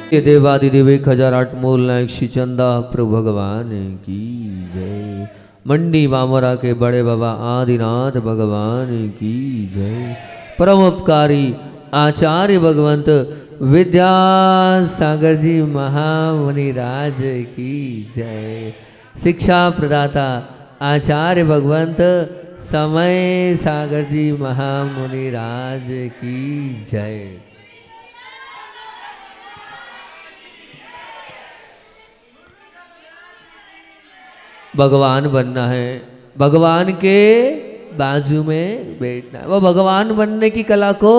ये देवादिदेव 1008 मूल नायक श्री चंदा प्रभु भगवान की जय। मंडी बामरा के बड़े बाबा आदिनाथ भगवान की जय। परम उपकारी आचार्य भगवंत विद्यासागर जी महामुनि राज की जय। शिक्षा प्रदाता आचार्य भगवंत समय सागर जी महामुनि राज की जय। भगवान बनना है, भगवान के बाजू में बैठना है, वो भगवान बनने की कला को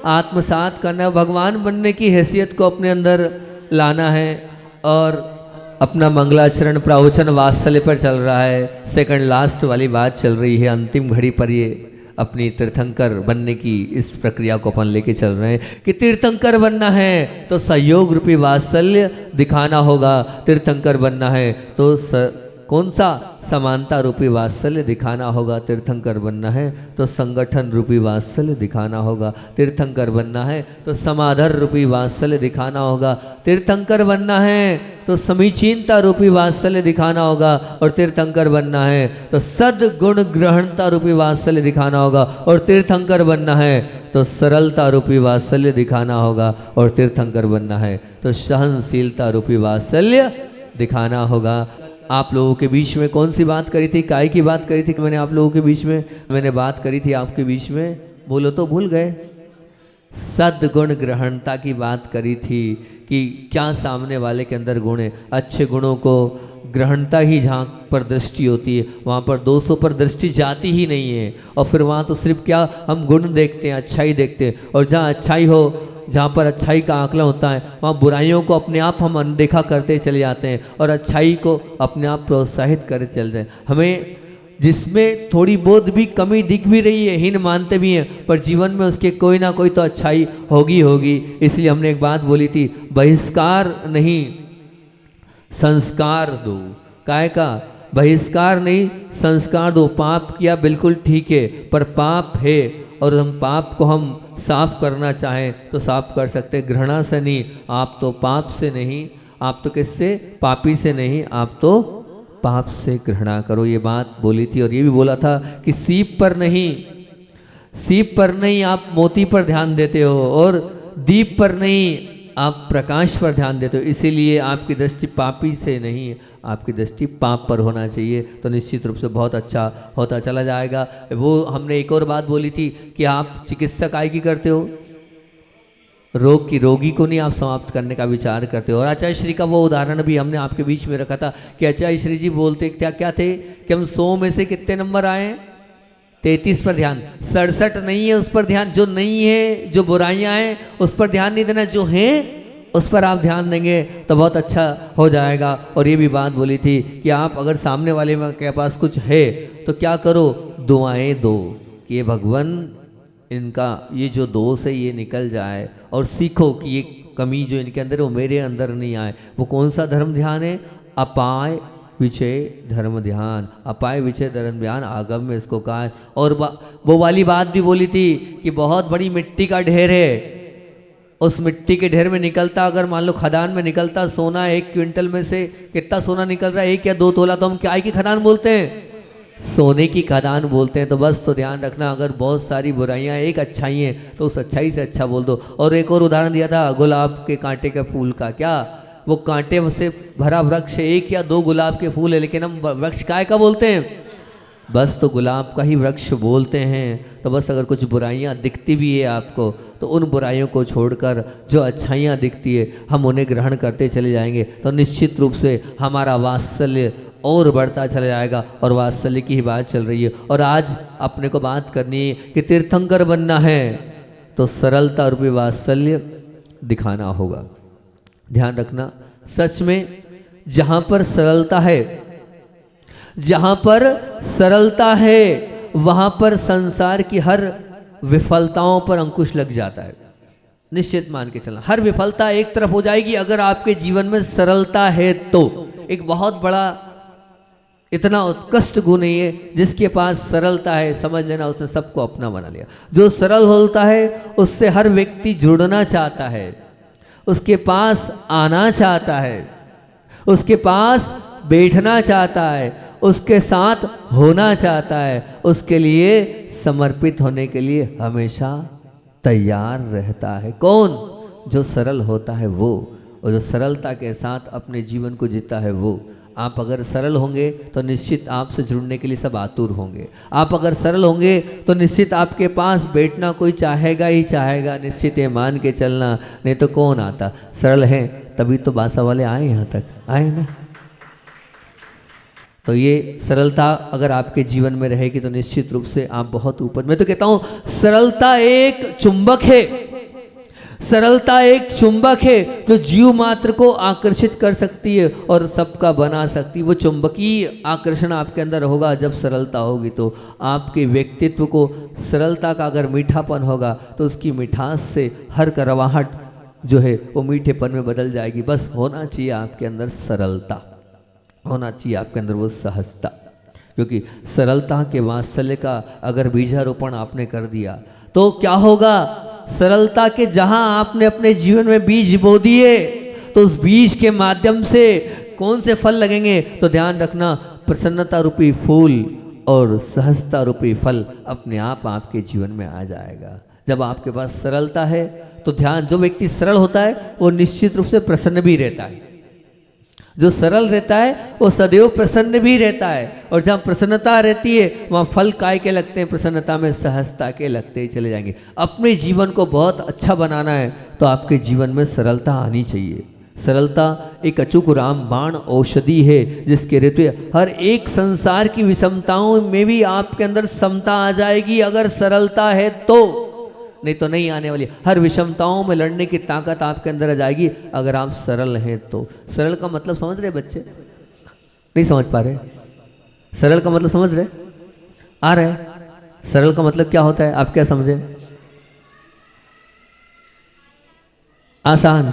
आत्मसात करना है, भगवान बनने की हैसियत को अपने अंदर लाना है। और अपना मंगलाचरण प्रवचन वात्सल्य पर चल रहा है, सेकंड लास्ट वाली बात चल रही है, अंतिम घड़ी पर ये अपनी तीर्थंकर बनने की इस प्रक्रिया को अपन लेके चल रहे हैं कि तीर्थंकर बनना है तो सहयोग रूपी वात्सल्य दिखाना होगा। तीर्थंकर बनना है तो कौन सा समानता रूपी वात्सल्य दिखाना होगा। तीर्थंकर बनना है तो संगठन रूपी वात्सल्य दिखाना होगा। तीर्थंकर बनना है तो समाधर रूपी वात्सल्य दिखाना होगा। तीर्थंकर बनना है तो समीचीनता रूपी वात्सल्य दिखाना होगा। और तीर्थंकर बनना है तो सद्गुण ग्रहणता रूपी वात्सल्य दिखाना होगा। और तीर्थंकर बनना है तो सरलता रूपी वात्सल्य दिखाना होगा। और तीर्थंकर बनना है तो सहनशीलता रूपी वात्सल्य दिखाना होगा। आप लोगों के बीच में कौन सी बात करी थी, काय की बात करी थी कि मैंने आप लोगों के बीच में मैंने बात करी थी आपके बीच में, बोलो तो भूल गए। सद्गुण ग्रहणता की बात करी थी कि क्या सामने वाले के अंदर गुण है। अच्छे गुणों को ग्रहणता ही जहाँ पर दृष्टि होती है वहाँ पर 200 पर दृष्टि जाती ही नहीं है। और फिर वहाँ तो सिर्फ क्या हम गुण देखते हैं, अच्छाई देखते हैं। और जहाँ अच्छाई हो, जहाँ पर अच्छाई का आकलन होता है वहाँ बुराइयों को अपने आप हम अनदेखा करते चले जाते हैं और अच्छाई को अपने आप प्रोत्साहित करते चलते हैं। हमें जिसमें थोड़ी बहुत भी कमी दिख भी रही है, हीन मानते भी हैं, पर जीवन में उसके कोई ना कोई तो अच्छाई होगी होगी। इसलिए हमने एक बात बोली थी, बहिष्कार नहीं संस्कार दो। काय का बहिष्कार नहीं संस्कार दो। पाप किया बिल्कुल ठीक है, पर पाप है और हम पाप को हम साफ करना चाहें तो साफ कर सकते। घृणा से नहीं, आप तो पाप से नहीं, आप तो किससे, पापी से नहीं, आप तो पाप से घृणा करो। ये बात बोली थी। और ये भी बोला था कि सीप पर नहीं आप मोती पर ध्यान देते हो और दीप पर नहीं आप प्रकाश पर ध्यान देते हो। इसीलिए आपकी दृष्टि पापी से नहीं, आपकी दृष्टि पाप पर होना चाहिए, तो निश्चित रूप से बहुत अच्छा होता चला जाएगा। वो हमने एक और बात बोली थी कि आप चिकित्सा काय की करते हो, रोग की, रोगी को नहीं आप समाप्त करने का विचार करते हो। और आचार्य श्री का वो उदाहरण भी हमने आपके बीच में रखा था कि आचार्य श्री जी बोलते क्या थे कि हम 100 में से कितने नंबर आए, 33 पर ध्यान, 67 नहीं है उस पर ध्यान, जो नहीं है, जो बुराइयां हैं उस पर ध्यान नहीं देना, जो हैं उस पर आप ध्यान देंगे तो बहुत अच्छा हो जाएगा। और ये भी बात बोली थी कि आप अगर सामने वाले के पास कुछ है तो क्या करो, दुआएं दो कि ये भगवान इनका ये जो दोष है ये निकल जाए, और सीखो कि ये कमी जो इनके अंदर है वो मेरे अंदर नहीं आए। वो कौन सा धर्म ध्यान है, अपाय विषय धर्म ध्यान, अपाय विषय धर्म ध्यान आगम में इसको कहा है। और वो वाली बात भी बोली थी कि बहुत बड़ी मिट्टी का ढेर है, उस मिट्टी के ढेर में निकलता, अगर मान लो खदान में निकलता सोना, 1 क्विंटल में से कितना सोना निकल रहा है, 1 या 2 तोला, तो हम क्या की खदान बोलते हैं, सोने की खदान बोलते हैं। तो बस तो ध्यान रखना, अगर बहुत सारी बुराइयां एक अच्छाई हैं तो उस अच्छाई से अच्छा बोल दो। और एक और उदाहरण दिया था गुलाब के कांटे के फूल का, क्या वो कांटे से भरा वृक्ष, 1 या 2 गुलाब के फूल है, लेकिन हम वृक्ष काय का बोलते हैं, बस तो गुलाब का ही वृक्ष बोलते हैं। तो बस अगर कुछ बुराइयां दिखती भी है आपको तो उन बुराइयों को छोड़कर जो अच्छाइयां दिखती है हम उन्हें ग्रहण करते चले जाएंगे तो निश्चित रूप से हमारा वात्सल्य और बढ़ता चला जाएगा। और वात्सल्य की ही बात चल रही है। और आज अपने को बात करनी है कि तीर्थंकर बनना है तो सरलता रूपी वात्सल्य दिखाना होगा। ध्यान रखना, सच में जहां पर सरलता है, जहां पर सरलता है वहां पर संसार की हर विफलताओं पर अंकुश लग जाता है। निश्चित मान के चलना, हर विफलता एक तरफ हो जाएगी अगर आपके जीवन में सरलता है तो। एक बहुत बड़ा इतना उत्कृष्ट गुण नहीं है जिसके पास सरलता है, समझ लेना उसने सबको अपना बना लिया। जो सरल होता है उससे हर व्यक्ति जुड़ना चाहता है, उसके पास आना चाहता है, उसके पास बैठना चाहता है, उसके साथ होना चाहता है, उसके लिए समर्पित होने के लिए हमेशा तैयार रहता है। कौन? जो सरल होता है वो, और जो सरलता के साथ अपने जीवन को जीता है वो। आप अगर सरल होंगे तो निश्चित आपसे जुड़ने के लिए सब आतुर होंगे। आप अगर सरल होंगे तो निश्चित आपके पास बैठना कोई चाहेगा ही चाहेगा, निश्चित ये मान के चलना, नहीं तो कौन आता। सरल है तभी तो बासा वाले आए यहाँ तक, आए ना। तो ये सरलता अगर आपके जीवन में रहेगी तो निश्चित रूप से आप बहुत ऊपर। मैं तो कहता हूँ सरलता एक चुंबक है, सरलता एक चुंबक है जो जीव मात्र को आकर्षित कर सकती है और सबका बना सकती है। वो चुंबकीय आकर्षण आपके अंदर होगा जब सरलता होगी। तो आपके व्यक्तित्व को सरलता का अगर मीठापन होगा तो उसकी मिठास से हर करवाहट जो है वो मीठेपन में बदल जाएगी। बस होना चाहिए आपके अंदर सरलता, होना चाहिए आपके अंदर वो सहजता, क्योंकि सरलता के वात्सल्य का अगर बीजारोपण आपने कर दिया तो क्या होगा। सरलता के जहां आपने अपने जीवन में बीज बो दिए तो उस बीज के माध्यम से कौन से फल लगेंगे। तो ध्यान रखना, प्रसन्नता रूपी फूल और सहजता रूपी फल अपने आप आपके जीवन में आ जाएगा। जब आपके पास सरलता है तो ध्यान, जो व्यक्ति सरल होता है वो निश्चित रूप से प्रसन्न भी रहता है। जो सरल रहता है वो सदैव प्रसन्न भी रहता है, और जहाँ प्रसन्नता रहती है वहाँ फल काय के लगते हैं, प्रसन्नता में सहजता के लगते ही चले जाएंगे। अपने जीवन को बहुत अच्छा बनाना है तो आपके जीवन में सरलता आनी चाहिए। सरलता एक अचूक रामबाण औषधि है जिसके रहते हर एक संसार की विषमताओं में भी आपके अंदर समता आ जाएगी अगर सरलता है तो, नहीं तो नहीं आने वाली। हर विषमताओं में लड़ने की ताकत आपके अंदर आ जाएगी अगर आप सरल हैं तो। सरल का मतलब समझ रहे बच्चे? नहीं समझ पा रहे? सरल का मतलब समझ रहे? आ रहे? सरल का मतलब क्या होता है, आप क्या समझे? आसान,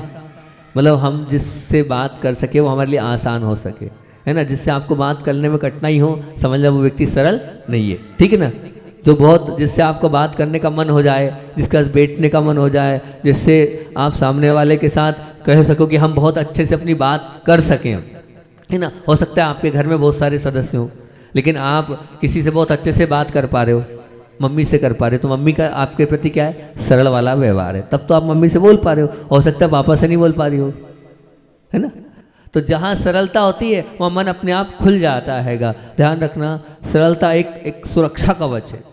मतलब हम जिससे बात कर सके वो हमारे लिए आसान हो सके, है ना। जिससे आपको बात करने में कठिनाई हो, समझ लो वो व्यक्ति सरल नहीं है, ठीक है ना। जो बहुत, जिससे आपको बात करने का मन हो जाए, जिसके साथ बैठने का मन हो जाए, जिससे आप सामने वाले के साथ कह सको कि हम बहुत अच्छे से अपनी बात कर सकें, है ना। हो सकता है आपके घर में बहुत सारे सदस्य हों, लेकिन आप किसी से बहुत अच्छे से बात कर पा रहे हो, मम्मी से कर पा रहे हो, तो मम्मी का आपके प्रति क्या है, सरल वाला व्यवहार है, तब तो आप मम्मी से बोल पा रहे हो सकता है पापा से नहीं बोल पा रही हो, है ना। तो जहाँ सरलता होती है वहाँ मन अपने आप खुल जाता हैगा। ध्यान रखना, सरलता एक सुरक्षा कवच है।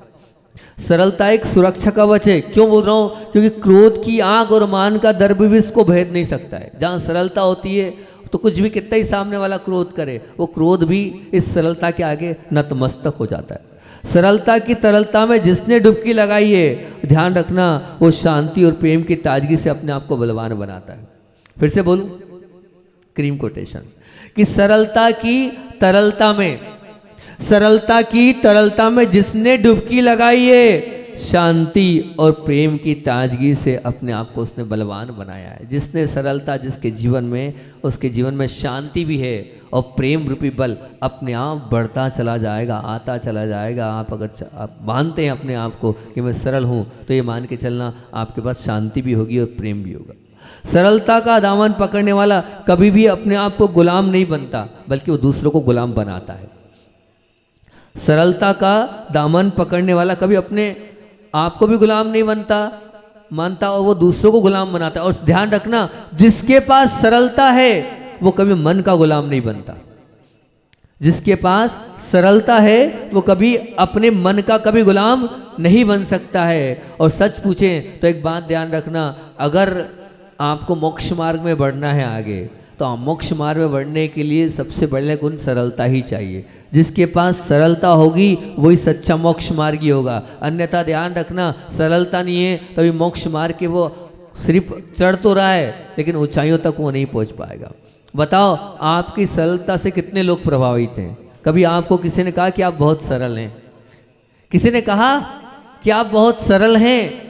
सरलता एक सुरक्षा कवच है। क्यों बोल रहा हूँ? क्योंकि क्रोध की आग और मान का दर्प भी इसको भेद नहीं सकता है। जहाँ सरलता होती है तो कुछ भी कितना ही सामने वाला क्रोध करे, वो क्रोध भी इस सरलता के आगे नतमस्तक हो जाता है। सरलता की तरलता में जिसने डुबकी लगाई है, ध्यान रखना, वो शांति और प्रेम की ताजगी से अपने आप को बलवान बनाता है। फिर से बोलूं, क्रीम कोटेशन, कि सरलता की तरलता में, सरलता की तरलता में जिसने डुबकी लगाई है, शांति और प्रेम की ताजगी से अपने आप को उसने बलवान बनाया है। जिसने सरलता, जिसके जीवन में, उसके जीवन में शांति भी है और प्रेम रूपी बल अपने आप बढ़ता चला जाएगा, आता चला जाएगा। आप अगर आप मानते हैं अपने आप को कि मैं सरल हूँ, तो ये मान के चलना आपके पास शांति भी होगी और प्रेम भी होगा। सरलता का दामन पकड़ने वाला कभी भी अपने आप को गुलाम नहीं बनता, बल्कि वो दूसरों को गुलाम बनाता है। सरलता का दामन पकड़ने वाला कभी अपने आप को भी गुलाम नहीं मानता और वो दूसरों को गुलाम बनाता है। और ध्यान रखना, जिसके पास सरलता है वो कभी मन का गुलाम नहीं बनता। जिसके पास सरलता है वो कभी अपने मन का कभी गुलाम नहीं बन सकता है। और सच पूछें तो एक बात ध्यान रखना, अगर आपको मोक्ष मार्ग में बढ़ना है आगे, तो मोक्ष मार्ग में बढ़ने के लिए सबसे बड़े गुण सरलता ही चाहिए। जिसके पास सरलता होगी वही सच्चा मोक्ष मार्गी होगा। अन्यथा ध्यान रखना, सरलता नहीं है तभी मोक्ष मार्ग के वो सिर्फ चढ़ तो रहा है लेकिन ऊंचाइयों तक वो नहीं पहुंच पाएगा। बताओ, आपकी सरलता से कितने लोग प्रभावित हैं? कभी आपको किसी ने कहा कि आप बहुत सरल हैं? किसी ने कहा कि आप बहुत सरल हैं?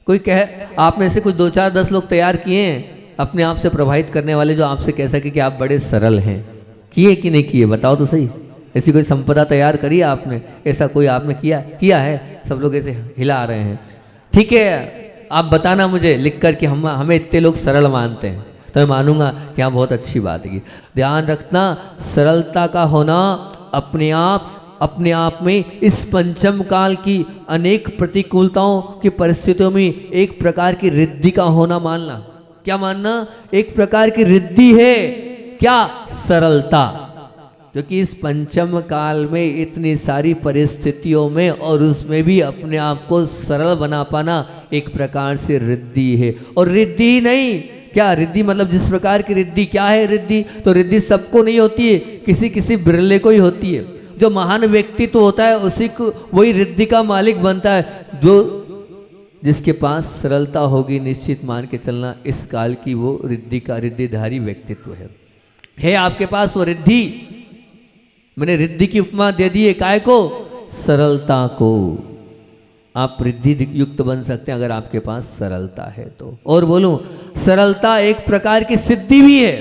कोई कहे, आप में से कुछ 2, 4, 10 लोग तैयार किए हैं अपने आप से प्रभावित करने वाले, जो आपसे कह सके कि आप बड़े सरल हैं? किए कि नहीं किए? बताओ तो सही। ऐसी कोई संपदा तैयार करी आपने? ऐसा कोई आपने किया है? सब लोग ऐसे हिला रहे हैं। ठीक है, आप बताना मुझे लिख कर कि हमें इतने लोग सरल मानते हैं, तो मैं मानूंगा कि हाँ बहुत अच्छी बात है। ध्यान रखना, सरलता का होना अपने आप में इस पंचम काल की अनेक प्रतिकूलताओं की परिस्थितियों में एक प्रकार की रिद्धि का होना मानना। क्या मानना? एक प्रकार की रिद्धि है। क्या? सरलता। क्योंकि इस पंचम काल में इतनी सारी परिस्थितियों में और उसमें भी अपने आप को सरल बना पाना एक प्रकार से रिद्धि है। और रिद्धि ही नहीं, क्या रिद्धि मतलब जिस प्रकार की रिद्धि, क्या है रिद्धि? तो रिद्धि सबको नहीं होती है, किसी किसी बिरले को ही होती है। जो महान व्यक्तित्व होता है उसी को वही रिद्धि का मालिक बनता है, जो जिसके पास सरलता होगी, निश्चित मान के चलना इस काल की वो रिद्धिधारी व्यक्तित्व है आपके पास वो रिद्धि। मैंने रिद्धि की उपमा दे दी है, काय को? सरलता को। आप रिद्धि युक्त बन सकते हैं अगर आपके पास सरलता है तो। और बोलूं, सरलता एक प्रकार की सिद्धि भी है,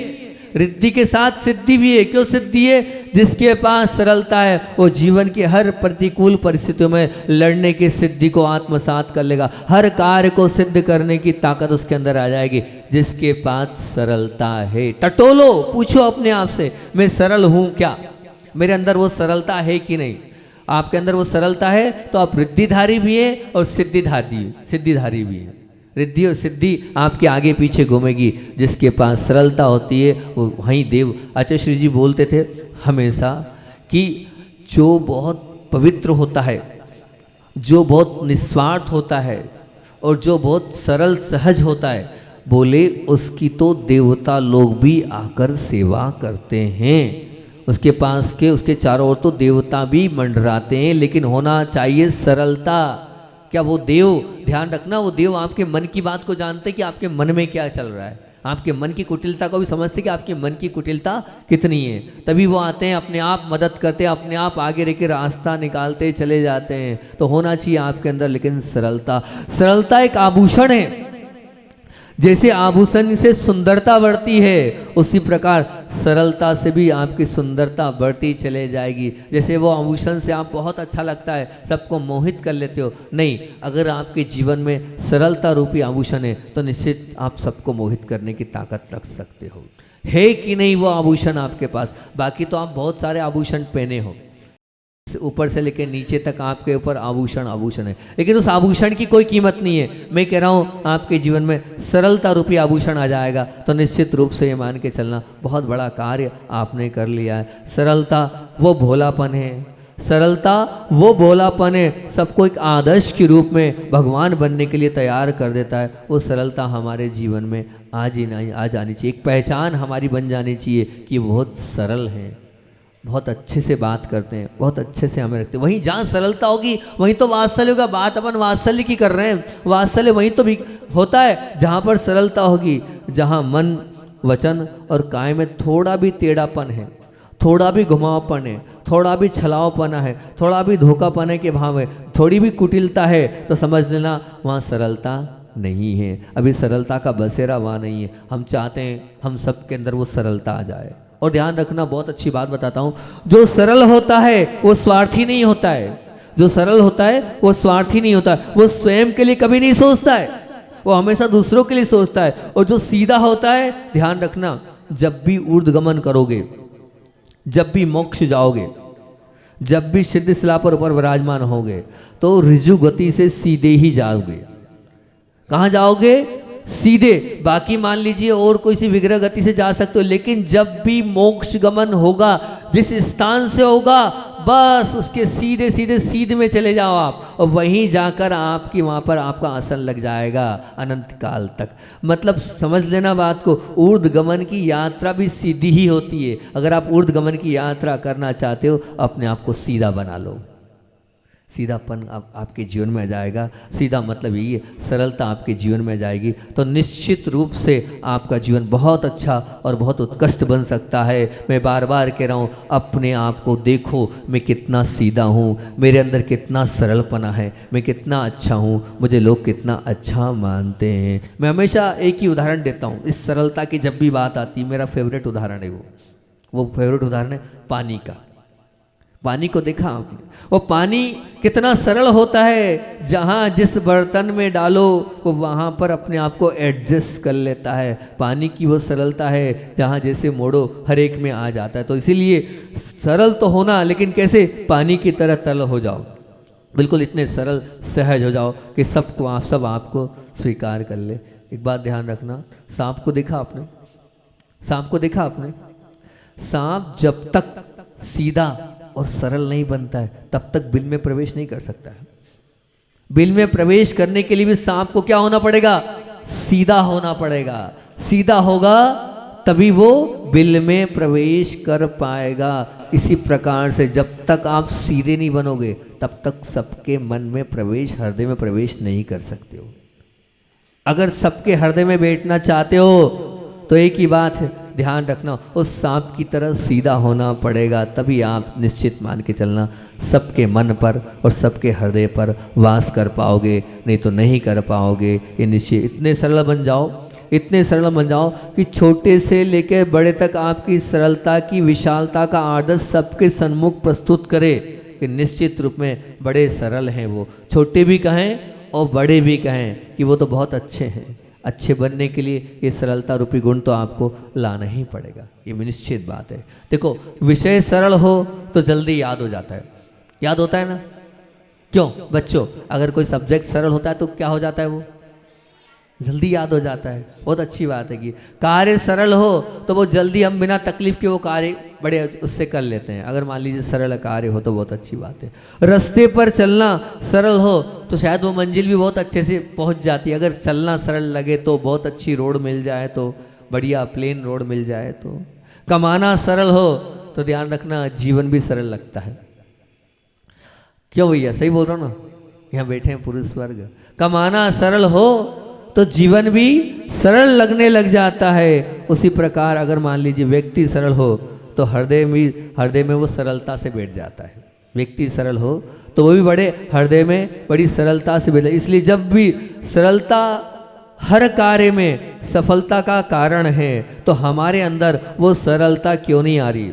रिद्धि के साथ सिद्धि भी है। क्यों सिद्धि है? जिसके पास सरलता है वो जीवन की हर प्रतिकूल परिस्थितियों में लड़ने की सिद्धि को आत्मसात कर लेगा, हर कार्य को सिद्ध करने की ताकत उसके अंदर आ जाएगी जिसके पास सरलता है। टटोलो, पूछो अपने आप से, मैं सरल हूं क्या? मेरे अंदर वो सरलता है कि नहीं? आपके अंदर वो सरलता है तो आप रिद्धिधारी भी है और सिद्धिधारी भी है। रिद्धि और सिद्धि आपके आगे पीछे घूमेगी। जिसके पास सरलता होती है वो वहीं देव। आचार्य श्री जी बोलते थे हमेशा कि जो बहुत पवित्र होता है, जो बहुत निस्वार्थ होता है और जो बहुत सरल सहज होता है, बोले उसकी तो देवता लोग भी आकर सेवा करते हैं। उसके चारों ओर तो देवता भी मंडराते हैं, लेकिन होना चाहिए सरलता। क्या वो देव, ध्यान रखना, वो देव आपके मन की बात को जानते कि आपके मन में क्या चल रहा है, आपके मन की कुटिलता को भी समझते कि आपके मन की कुटिलता कितनी है। तभी वो आते हैं, अपने आप मदद करते हैं, अपने आप आगे रह के रास्ता निकालते चले जाते हैं। तो होना चाहिए आपके अंदर लेकिन सरलता एक आभूषण है। जैसे आभूषण से सुंदरता बढ़ती है, उसी प्रकार सरलता से भी आपकी सुंदरता बढ़ती चले जाएगी। जैसे वो आभूषण से आप बहुत अच्छा लगता है, सबको मोहित कर लेते हो, नहीं, अगर आपके जीवन में सरलता रूपी आभूषण है तो निश्चित आप सबको मोहित करने की ताकत रख सकते हो। है कि नहीं वो आभूषण आपके पास? बाकी तो आप बहुत सारे आभूषण पहने हो, ऊपर से लेकर नीचे तक आपके ऊपर आभूषण है, लेकिन उस आभूषण की कोई कीमत नहीं है। मैं कह रहा हूँ आपके जीवन में सरलता रूपी आभूषण आ जाएगा तो निश्चित रूप से ये मान के चलना बहुत बड़ा कार्य आपने कर लिया है। सरलता वो भोलापन है, सरलता वो भोलापन है, सबको एक आदर्श के रूप में भगवान बनने के लिए तैयार कर देता है। वो सरलता हमारे जीवन में आ जानी चाहिए, एक पहचान हमारी बन जानी चाहिए कि बहुत सरल हैं, बहुत अच्छे से बात करते हैं, बहुत अच्छे से हमें रखते हैं। वहीं जहाँ सरलता होगी वहीं तो वात्सल्य होगा। बात अपन वात्सल्य की कर रहे हैं, वात्सल्य वहीं तो भी होता है जहाँ पर सरलता होगी, जहाँ मन, वचन और काय में थोड़ा भी टेढ़ापन है, थोड़ा भी घुमावपन है, थोड़ा भी छलावपना है, थोड़ा भी धोखापने के भाव है, थोड़ी भी कुटिलता है, तो समझ लेना वहाँ सरलता नहीं है। अभी सरलता का बसेरा वहाँ नहीं है। हम चाहते हैं हम सब के अंदर वो सरलता आ जाए। और ध्यान रखना, बहुत अच्छी बात बताता हूँ, जो सरल होता है वो स्वार्थी नहीं होता है। जो सरल होता है वो स्वार्थी नहीं होता है, वो स्वयं के लिए कभी नहीं सोचता है, वो हमेशा दूसरों के लिए सोचता है। और जो सीधा होता है, ध्यान रखना, जब भी ऊर्ध्वगमन करोगे, जब भी मोक्ष जाओगे, जब भी सिद्ध शिला पर ऊपर विराजमान होगे, तो ऋजु गति से सीधे ही जाओगे। कहाँ जाओगे? सीधे। बाकी मान लीजिए और कोई सी विग्रह गति से जा सकते हो, लेकिन जब भी मोक्ष गमन होगा, जिस स्थान से होगा, बस उसके सीधे में चले जाओ आप, और वहीं जाकर आपकी वहाँ पर आपका आसन लग जाएगा अनंत काल तक। मतलब समझ लेना बात को, ऊर्ध्व गमन की यात्रा भी सीधी ही होती है। अगर आप ऊर्ध्व गमन की यात्रा करना चाहते हो, अपने आप को सीधा बना लो, सीधापन आपके जीवन में आ जाएगा। सीधा मतलब यही है, सरलता आपके जीवन में आ जाएगी तो निश्चित रूप से आपका जीवन बहुत अच्छा और बहुत उत्कृष्ट बन सकता है। मैं बार बार कह रहा हूँ, अपने आप को देखो, मैं कितना सीधा हूँ, मेरे अंदर कितना सरलपना है, मैं कितना अच्छा हूँ, मुझे लोग कितना अच्छा मानते हैं। मैं हमेशा एक ही उदाहरण देता हूँ इस सरलता की, जब भी बात आती है मेरा फेवरेट उदाहरण है वो फेवरेट उदाहरण है पानी का। पानी को देखा आपने? वो पानी कितना सरल होता है, जहाँ जिस बर्तन में डालो वो वहाँ पर अपने आप को एडजस्ट कर लेता है। पानी की वो सरलता है, जहाँ जैसे मोड़ो हर एक में आ जाता है। तो इसीलिए सरल तो होना, लेकिन कैसे? पानी की तरह तरल हो जाओ, बिल्कुल इतने सरल सहज हो जाओ कि सब आपको स्वीकार कर ले। एक बात ध्यान रखना, सांप को देखा आपने? सांप को देखा आपने? सांप जब तक सीधा और सरल नहीं बनता है तब तक बिल में प्रवेश नहीं कर सकता है। बिल में प्रवेश करने के लिए भी सांप को क्या होना पड़ेगा? सीधा होना पड़ेगा। सीधा होगा तभी वो बिल में प्रवेश कर पाएगा। इसी प्रकार से जब तक आप सीधे नहीं बनोगे तब तक सबके मन में प्रवेश, हृदय में प्रवेश नहीं कर सकते हो। अगर सबके हृदय में बैठना चाहते हो तो एक ही बात है, ध्यान रखना, उस सांप की तरह सीधा होना पड़ेगा। तभी आप निश्चित मान के चलना सबके मन पर और सबके हृदय पर वास कर पाओगे, नहीं तो नहीं कर पाओगे। ये निश्चय इतने सरल बन जाओ, इतने सरल बन जाओ कि छोटे से लेकर बड़े तक आपकी सरलता की, विशालता का आदर्श सबके सन्मुख प्रस्तुत करे कि निश्चित रूप में बड़े सरल हैं वो। छोटे भी कहें और बड़े भी कहें कि वो तो बहुत अच्छे हैं। अच्छे बनने के लिए ये सरलता रूपी गुण तो आपको लाना ही पड़ेगा, ये निश्चित बात है। देखो, विषय सरल हो तो जल्दी याद हो जाता है। याद होता है ना? क्यों बच्चों? अगर कोई सब्जेक्ट सरल होता है तो क्या हो जाता है? वो जल्दी याद हो जाता है। बहुत अच्छी बात है कि कार्य सरल हो तो वो जल्दी, हम बिना तकलीफ के वो कार्य बड़े उससे कर लेते हैं। अगर मान लीजिए सरल कार्य हो तो बहुत अच्छी बात है। रास्ते पर चलना सरल हो तो शायद वो मंजिल भी बहुत अच्छे से पहुंच जाती है। अगर चलना सरल लगे तो, बहुत अच्छी रोड मिल जाए तो, बढ़िया प्लेन रोड मिल जाए तो। कमाना सरल हो तो ध्यान रखना जीवन भी सरल लगता है। क्यों भैया, सही बोल रहा हूँ ना? यहाँ बैठे हैं पुरुष वर्ग। कमाना सरल हो तो जीवन भी सरल लगने लग जाता है। उसी प्रकार अगर मान लीजिए व्यक्ति सरल हो तो हृदय में वो सरलता से बैठ जाता है। व्यक्ति सरल हो तो वो भी बड़े हृदय में बड़ी सरलता से बैठ जाता है। इसलिए जब भी सरलता हर कार्य में सफलता का कारण है तो हमारे अंदर वो सरलता क्यों नहीं आ रही?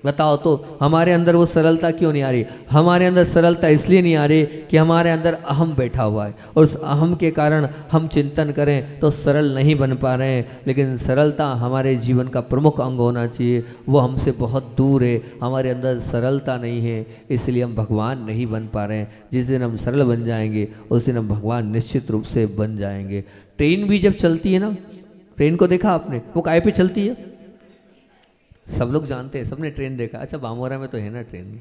बताओ तो, हमारे अंदर वो सरलता क्यों नहीं आ रही? हमारे अंदर सरलता इसलिए नहीं आ रही कि हमारे अंदर अहम बैठा हुआ है, और उस अहम के कारण हम चिंतन करें तो सरल नहीं बन पा रहे हैं। लेकिन सरलता हमारे जीवन का प्रमुख अंग होना चाहिए, वो हमसे बहुत दूर है। हमारे अंदर सरलता नहीं है, इसलिए हम भगवान नहीं बन पा रहे हैं। जिस दिन हम सरल बन जाएंगे उस दिन हम भगवान निश्चित रूप से बन जाएंगे। ट्रेन भी जब चलती है ना, ट्रेन को देखा आपने? वो काहे पे चलती है? सब लोग जानते हैं, सबने ट्रेन देखा। अच्छा, बामोरा में तो है ना ट्रेन,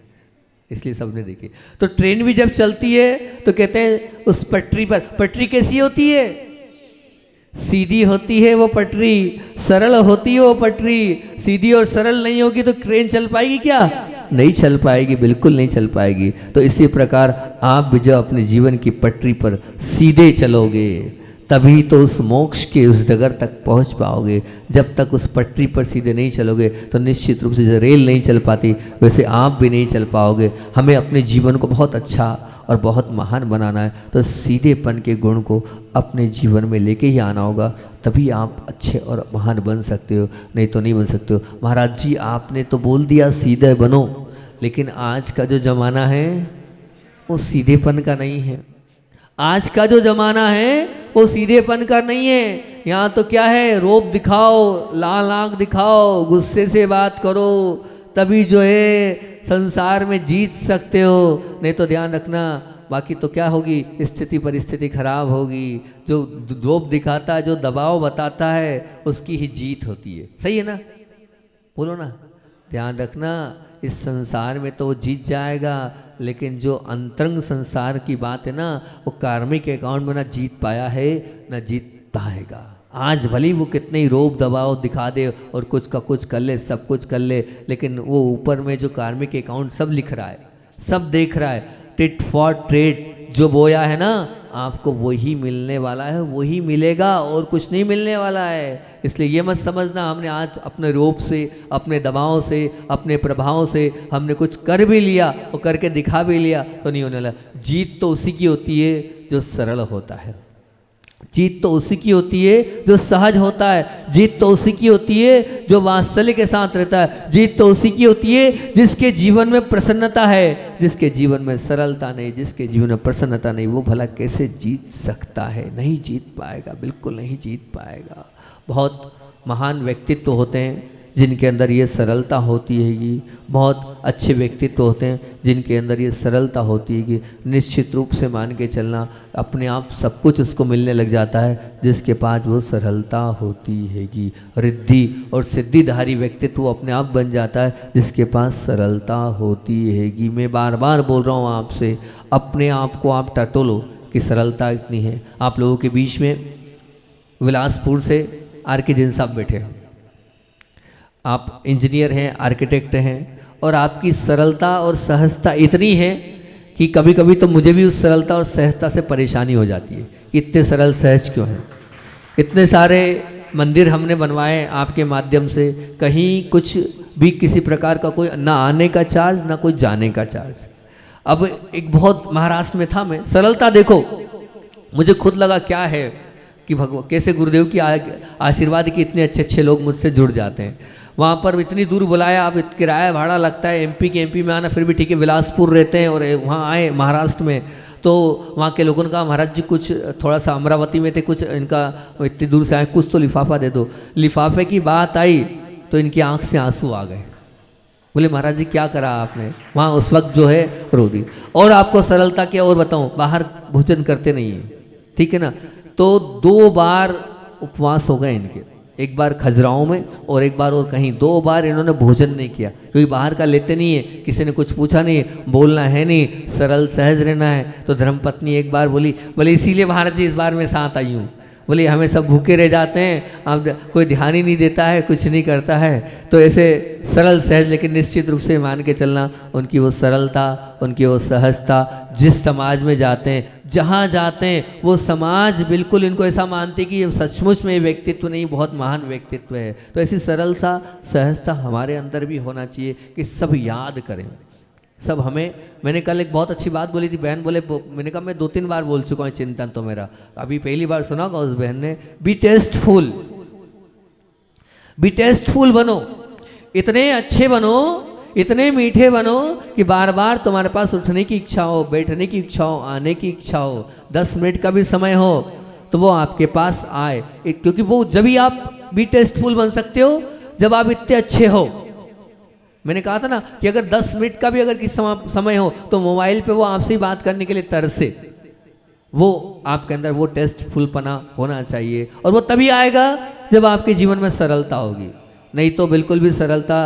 इसलिए सबने देखी। तो ट्रेन भी जब चलती है तो कहते हैं उस पटरी पर, पटरी कैसी होती है? सीधी होती है वो पटरी, सरल होती है वो पटरी। सीधी और सरल नहीं होगी तो ट्रेन चल पाएगी क्या? नहीं चल पाएगी, बिल्कुल नहीं चल पाएगी। तो इसी प्रकार आप भी जब अपने जीवन की पटरी पर सीधे चलोगे तभी तो उस मोक्ष के उस डगर तक पहुंच पाओगे। जब तक उस पटरी पर सीधे नहीं चलोगे तो निश्चित रूप से जैसे रेल नहीं चल पाती वैसे आप भी नहीं चल पाओगे। हमें अपने जीवन को बहुत अच्छा और बहुत महान बनाना है तो सीधेपन के गुण को अपने जीवन में लेके ही आना होगा, तभी आप अच्छे और महान बन सकते हो, नहीं तो नहीं बन सकते हो। महाराज जी, आपने तो बोल दिया सीधे बनो, लेकिन आज का जो ज़माना है वो सीधेपन का नहीं है। आज का जो जमाना है वो सीधेपन का नहीं है। यहाँ तो क्या है, रोब दिखाओ, लाल आंख दिखाओ, गुस्से से बात करो, तभी जो है संसार में जीत सकते हो। नहीं तो ध्यान रखना, बाकी तो क्या होगी, स्थिति परिस्थिति खराब होगी। जो रोब दिखाता है, जो दबाव बताता है, उसकी ही जीत होती है। सही है ना? बोलो ना, ध्यान रखना। इस संसार में तो वो जीत जाएगा, लेकिन जो अंतरंग संसार की बात है ना, वो कार्मिक अकाउंट में ना जीत पाया है ना जीत पाएगा। आज भले वो कितने ही रोब दबाव दिखा दे और कुछ का कुछ कर ले, सब कुछ कर ले, लेकिन वो ऊपर में जो कार्मिक अकाउंट सब लिख रहा है, सब देख रहा है। टिट फॉर ट्रेड जो बोया है ना, आपको वही मिलने वाला है, वही मिलेगा और कुछ नहीं मिलने वाला है। इसलिए ये मत समझना हमने आज अपने रूप से, अपने दबाव से, अपने प्रभाव से हमने कुछ कर भी लिया और करके दिखा भी लिया तो नहीं होने वाला। जीत तो उसी की होती है जो सरल होता है। जीत तो उसी की होती है जो सहज होता है, जीत तो उसी की होती है जो वात्सल्य के साथ रहता है, जीत तो उसी की होती है जिसके जीवन में प्रसन्नता है। जिसके जीवन में सरलता नहीं, जिसके जीवन में प्रसन्नता नहीं, वो भला कैसे जीत सकता है? नहीं जीत पाएगा, बिल्कुल नहीं जीत पाएगा। बहुत महान व्यक्तित्व होते हैं जिनके अंदर ये सरलता होती है कि बहुत अच्छे व्यक्तित्व होते हैं जिनके अंदर ये सरलता होती है कि निश्चित रूप से मान के चलना अपने आप सब कुछ उसको मिलने लग जाता है जिसके पास वो सरलता होती है कि रिद्धि और सिद्धिधारी व्यक्तित्व अपने आप बन जाता है जिसके पास सरलता होती है कि मैं बार बार बोल रहा हूँ आपसे, अपने आप को आप टटोलो कि सरलता इतनी है। आप लोगों के बीच में बिलासपुर से R.K. जैन साहब बैठे हैं, आप इंजीनियर हैं, आर्किटेक्ट हैं, और आपकी सरलता और सहजता इतनी है कि कभी कभी तो मुझे भी उस सरलता और सहजता से परेशानी हो जाती है कि इतने सरल सहज क्यों हैं। इतने सारे मंदिर हमने बनवाए आपके माध्यम से, कहीं कुछ भी किसी प्रकार का कोई ना आने का चार्ज ना कोई जाने का चार्ज। अब एक बहुत महाराष्ट्र में था मैं, सरलता देखो, मुझे खुद लगा क्या है कि भगवान कैसे गुरुदेव की आशीर्वाद की इतने अच्छे अच्छे लोग मुझसे जुड़ जाते हैं। वहाँ पर इतनी दूर बुलाया, अब किराया भाड़ा लगता है, एमपी के एमपी में आना, फिर भी ठीक है, बिलासपुर रहते हैं और वहाँ आए महाराष्ट्र में, तो वहाँ के लोगों ने कहा महाराज जी कुछ थोड़ा सा अमरावती में थे, कुछ इनका इतनी दूर से आए, कुछ तो लिफाफा दे दो। लिफाफे की बात आई तो इनकी आंख से आंसू आ गए, बोले महाराज जी क्या करा आपने। वहाँ उस वक्त जो है रो दी। और आपको सरलता क्या और बताऊँ, बाहर भोजन करते नहीं है, ठीक है ना, तो 2 बार उपवास हो गए इनके, एक बार खजुराहो में और एक बार और कहीं, 2 बार इन्होंने भोजन नहीं किया क्योंकि बाहर का लेते नहीं है, किसी ने कुछ पूछा नहीं, बोलना है नहीं, सरल सहज रहना है। तो धर्मपत्नी एक बार बोली, बोले इसीलिए महाराज जी इस बार मैं साथ आई हूँ, बोले हमें सब भूखे रह जाते हैं, अब कोई ध्यान ही नहीं देता है, कुछ नहीं करता है। तो ऐसे सरल सहज, लेकिन निश्चित रूप से मान के चलना उनकी वो सरलता, उनकी वो सहजता, जिस समाज में जाते हैं, जहाँ जाते हैं वो समाज बिल्कुल इनको ऐसा मानते कि ये सचमुच में व्यक्तित्व नहीं, बहुत महान व्यक्तित्व है। तो ऐसी सरलता सहजता हमारे अंदर भी होना चाहिए कि सब याद करें, सब हमें। मैंने कल एक बहुत अच्छी बात बोली थी, बहन बोले, मैंने कहा मैं 2-3 बार बोल चुका हूँ चिंतन तो मेरा, अभी पहली बार सुना होगा उस बहन ने, बी टेस्टफुल, बी टेस्टफुल बनो, इतने अच्छे बनो, इतने मीठे बनो कि बार बार तुम्हारे पास उठने की इच्छा हो, बैठने की इच्छा हो, आने की इच्छा हो, 10 मिनट का भी समय हो तो वो आपके पास आए, क्योंकि वो जब ही आप बी टेस्टफुल बन सकते हो जब आप इतने अच्छे हो। मैंने कहा था ना कि अगर 10 मिनट का भी अगर किस समय हो तो मोबाइल पे वो आपसे ही बात करने के लिए तरसे, वो आपके अंदर वो टेस्टफुलपना होना चाहिए, और वो तभी आएगा जब आपके जीवन में सरलता होगी, नहीं तो बिल्कुल भी सरलता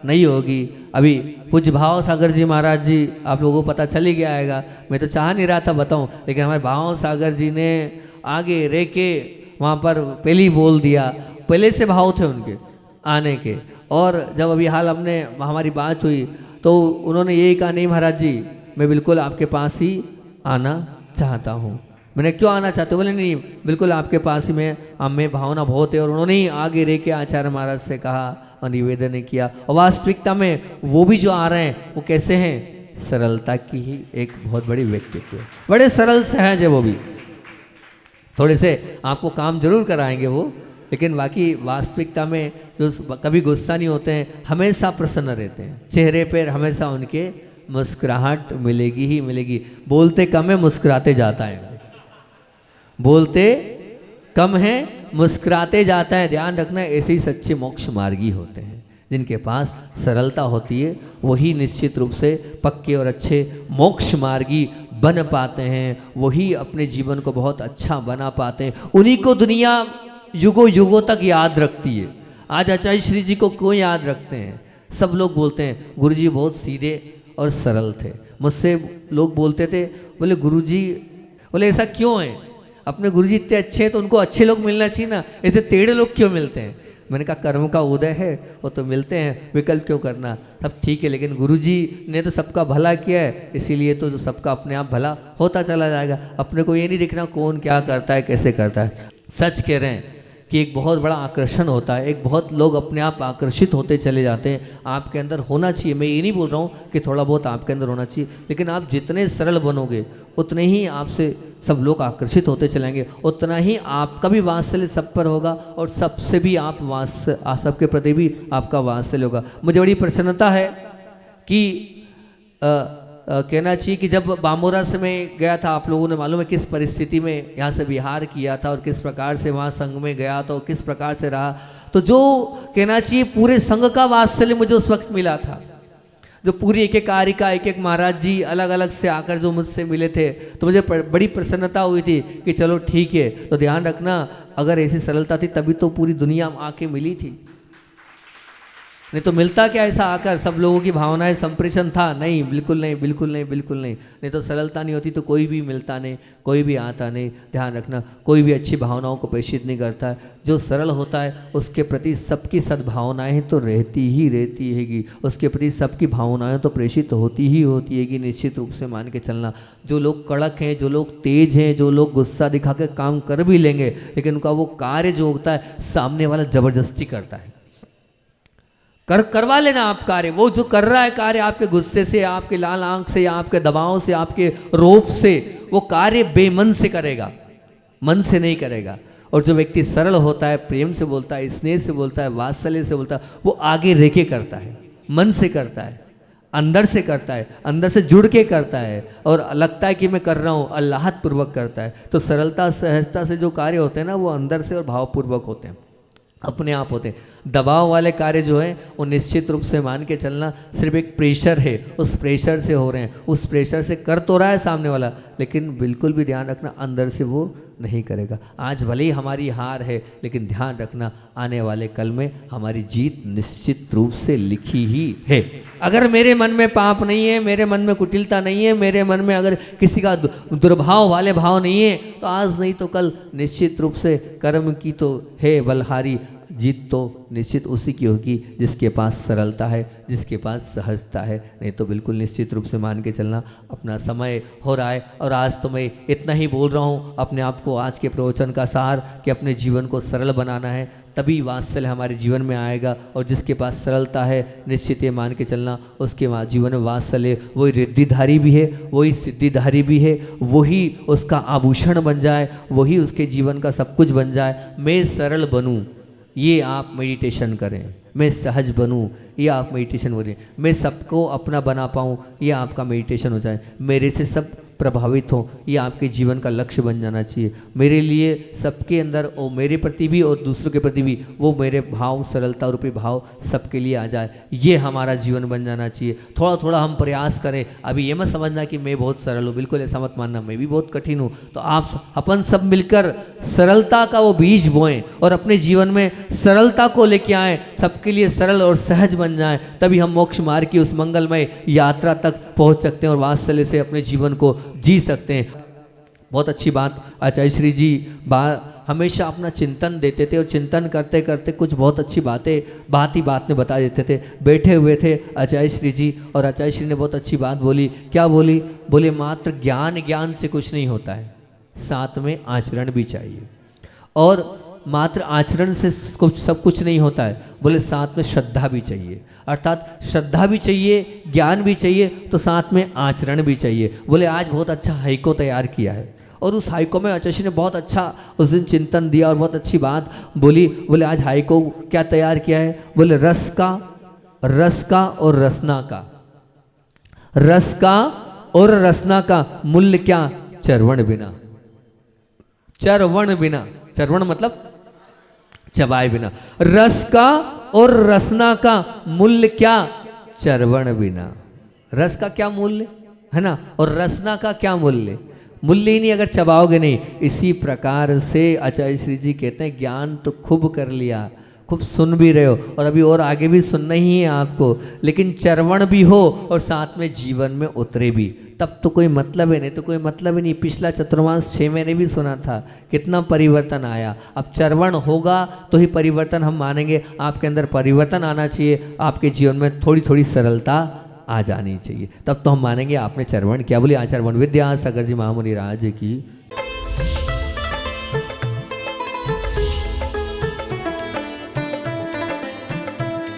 नहीं होगी। अभी पूज्य भाव सागर जी महाराज जी आप लोगों को पता चल ही गया आएगा, मैं तो चाह नहीं रहा था बताऊं, लेकिन हमारे भाव सागर जी ने आगे रह के वहाँ पर पहले ही बोल दिया, पहले से भाव थे उनके आने के। और जब अभी हाल हमारी बात हुई तो उन्होंने यही कहा, नहीं महाराज जी मैं बिल्कुल आपके पास ही आना चाहता हूँ। मैंने क्यों आना चाहते हो, बोले नहीं बिल्कुल आपके पास ही में भावना बहुत है। और उन्होंने ही आगे रह के आचार्य महाराज से कहा और निवेदन किया, और वास्तविकता में वो भी जो आ रहे हैं वो कैसे हैं, सरलता की ही एक बहुत बड़ी व्यक्तित्व है, बड़े सरल सहज है वो भी। थोड़े से आपको काम जरूर कराएंगे वो, लेकिन बाकी वास्तविकता में जो कभी गुस्सा नहीं होते हैं, हमेशा प्रसन्न रहते हैं, चेहरे पर हमेशा उनके मुस्कुराहट मिलेगी ही मिलेगी। बोलते कम है मुस्कुराते जाता है, बोलते कम है मुस्कुराते जाता है। ध्यान रखना, ऐसे ही सच्चे मोक्ष मार्गी होते हैं, जिनके पास सरलता होती है वही निश्चित रूप से पक्के और अच्छे मोक्ष मार्गी बन पाते हैं, वही अपने जीवन को बहुत अच्छा बना पाते हैं। उन्हीं को दुनिया युगों युगों तक याद रखती है। आज आचार्य श्री जी को क्यों याद रखते हैं, सब लोग बोलते हैं गुरुजी बहुत सीधे और सरल थे। मुझसे लोग बोलते थे, बोले गुरुजी, बोले ऐसा क्यों है, अपने गुरुजी इतने अच्छे हैं तो उनको अच्छे लोग मिलना चाहिए ना, ऐसे टेढ़े लोग क्यों मिलते हैं। मैंने कहा कर्म का उदय है, वो तो मिलते हैं, विकल्प क्यों करना, सब ठीक है, लेकिन गुरुजी ने तो सबका भला किया है, इसीलिए तो जो सबका अपने आप भला होता चला जाएगा। अपने को ये नहीं दिखना कौन क्या करता है कैसे करता है। सच कह रहे हैं कि एक बहुत बड़ा आकर्षण होता है, एक बहुत लोग अपने आप आकर्षित होते चले जाते हैं। आपके अंदर होना चाहिए, मैं ये नहीं बोल रहा हूँ कि थोड़ा बहुत आपके अंदर होना चाहिए, लेकिन आप जितने सरल बनोगे उतने ही आपसे सब लोग आकर्षित होते चलेंगे, उतना ही आपका भी वात्सल्य सब पर होगा और सबसे भी आप सबके प्रति भी आपका वात्सल्य होगा। मुझे बड़ी प्रसन्नता है कि कहना चाहिए कि जब बामोरस में गया था, आप लोगों ने मालूम है किस परिस्थिति में यहाँ से विहार किया था और किस प्रकार से वहाँ संघ में गया तो किस प्रकार से रहा, तो जो कहना चाहिए पूरे संघ का वात्सल्य मुझे उस वक्त मिला था। जो पूरी एक एक कार्य का एक एक महाराज जी अलग अलग से आकर जो मुझसे मिले थे, तो मुझे बड़ी प्रसन्नता हुई थी कि चलो ठीक है। तो ध्यान रखना, अगर ऐसी सरलता थी तभी तो पूरी दुनिया आके मिली थी, नहीं तो मिलता क्या ऐसा आकर सब लोगों की भावनाएं संप्रेषण था? नहीं, बिल्कुल नहीं, बिल्कुल नहीं, बिल्कुल नहीं। नहीं तो सरलता नहीं होती तो कोई भी मिलता नहीं, कोई भी आता नहीं। ध्यान रखना, कोई भी अच्छी भावनाओं को प्रेषित नहीं करता है। जो सरल होता है उसके प्रति सबकी सद्भावनाएं तो रहती ही रहती हैगी, उसके प्रति सबकी भावनाएं तो प्रेषित होती ही होती हैगी। निश्चित रूप से मान के चलना, जो लोग कड़क हैं, जो लोग तेज हैं, जो लोग गुस्सा दिखा के काम कर भी लेंगे, लेकिन उनका वो कार्य जो होता है सामने वाला जबरदस्ती करता है। करवा लेना आप कार्य, वो जो कर रहा है कार्य आपके गुस्से से, आपके लाल आंख से, या आपके दबाव से, आपके रोप से, वो कार्य बेमन से करेगा, मन से नहीं करेगा। और जो व्यक्ति सरल होता है, प्रेम से बोलता है, स्नेह से बोलता है, वात्सल्य से बोलता है, वो आगे रह के करता है, मन से करता है, अंदर से करता है, अंदर से जुड़ के करता है, और लगता है कि मैं कर रहा हूँ, अल्लाहत पूर्वक करता है। तो सरलता सहजता से जो कार्य होते हैं ना, वो अंदर से और भावपूर्वक होते हैं, अपने आप होते हैं। दबाव वाले कार्य जो है वो निश्चित रूप से मान के चलना सिर्फ एक प्रेशर है, उस प्रेशर से हो रहे हैं, उस प्रेशर से कर तो रहा है सामने वाला, लेकिन बिल्कुल भी ध्यान रखना अंदर से वो नहीं करेगा। आज भले ही हमारी हार है, लेकिन ध्यान रखना आने वाले कल में हमारी जीत निश्चित रूप से लिखी ही है। अगर मेरे मन में पाप नहीं है, मेरे मन में कुटिलता नहीं है, मेरे मन में अगर किसी का दुर्भाव वाले भाव नहीं है, तो आज नहीं तो कल निश्चित रूप से कर्म की तो है बलहारी, जीत तो निश्चित उसी की होगी जिसके पास सरलता है, जिसके पास सहजता है। नहीं तो बिल्कुल निश्चित रूप से मान के चलना अपना समय हो रहा है। और आज तो मैं इतना ही बोल रहा हूँ अपने आप को, आज के प्रवचन का सार कि अपने जीवन को सरल बनाना है, तभी वात्सल्य हमारे जीवन में आएगा। और जिसके पास सरलता है निश्चित ये मान के चलना उसके जीवन में वात्सल्य वही रिद्धिधारी भी है, वही सिद्धिधारी भी है, वही उसका आभूषण बन जाए, वही उसके जीवन का सब कुछ बन जाए। मैं सरल बनूँ, ये आप मेडिटेशन करें। मैं सहज बनूं, ये आप मेडिटेशन करें। मैं सबको अपना बना पाऊँ, ये आपका मेडिटेशन हो जाए। मेरे से सब प्रभावित हो, ये आपके जीवन का लक्ष्य बन जाना चाहिए। मेरे लिए सबके अंदर और मेरे प्रति भी और दूसरों के प्रति भी वो मेरे भाव, सरलता रूपी भाव सबके लिए आ जाए, ये हमारा जीवन बन जाना चाहिए। थोड़ा थोड़ा हम प्रयास करें। अभी ये मत समझना कि मैं बहुत सरल हूँ, बिल्कुल ऐसा मत मानना, मैं भी बहुत कठिन हूँ। तो आप अपन सब मिलकर सरलता का वो बीज बोएं और अपने जीवन में सरलता को लेके आएँ, सबके लिए सरल और सहज बन जाएं, तभी हम मोक्ष मार्ग की उस मंगलमय यात्रा तक पहुँच सकते हैं और वात्सल्य से अपने जीवन को जी सकते हैं। बहुत अच्छी बात आचार्य श्री जी हमेशा अपना चिंतन देते थे और चिंतन करते करते कुछ बहुत अच्छी बातें बात ही बात में बता देते थे। बैठे हुए थे आचार्य श्री जी और आचार्य श्री ने बहुत अच्छी बात बोली। क्या बोली? बोले मात्र ज्ञान से कुछ नहीं होता है, साथ में आचरण भी चाहिए। और मात्र आचरण से सब कुछ नहीं होता है, बोले साथ में श्रद्धा भी चाहिए। अर्थात श्रद्धा भी चाहिए, ज्ञान भी चाहिए, तो साथ में आचरण भी चाहिए। बोले आज बहुत अच्छा हाइको तैयार किया है और उस हाइको में आचार्य ने बहुत अच्छा उस दिन चिंतन दिया और बहुत अच्छी बात बोली। बोले आज हाइको क्या तैयार किया है? बोले रस का और रसना का, रस का और रसना का मूल्य क्या? चरवण बिना। चरवण बिना, चरवण मतलब चबाए बिना। रस का और रसना का मूल्य क्या? चरवण बिना। रस का क्या मूल्य है ना, और रसना का क्या मूल्य? मूल्य ही नहीं अगर चबाओगे नहीं। इसी प्रकार से आचार्य श्री जी कहते हैं ज्ञान तो खूब कर लिया, खूब सुन भी रहे हो और अभी और आगे भी सुनना ही है आपको, लेकिन चरवण भी हो और साथ में जीवन में उतरे भी, तब तो कोई मतलब है नहीं। तो कोई मतलब ही नहीं। पिछला चतुर्मास 6 महीने भी सुना था, कितना परिवर्तन आया। अब चरवण होगा तो ही परिवर्तन हम मानेंगे। आपके अंदर परिवर्तन आना चाहिए, आपके जीवन में थोड़ी थोड़ी सरलता आ जानी चाहिए, तब तो हम मानेंगे आपने चरवण किया। बोलिए आचरवण विद्या सागर जी महामुनि राज की।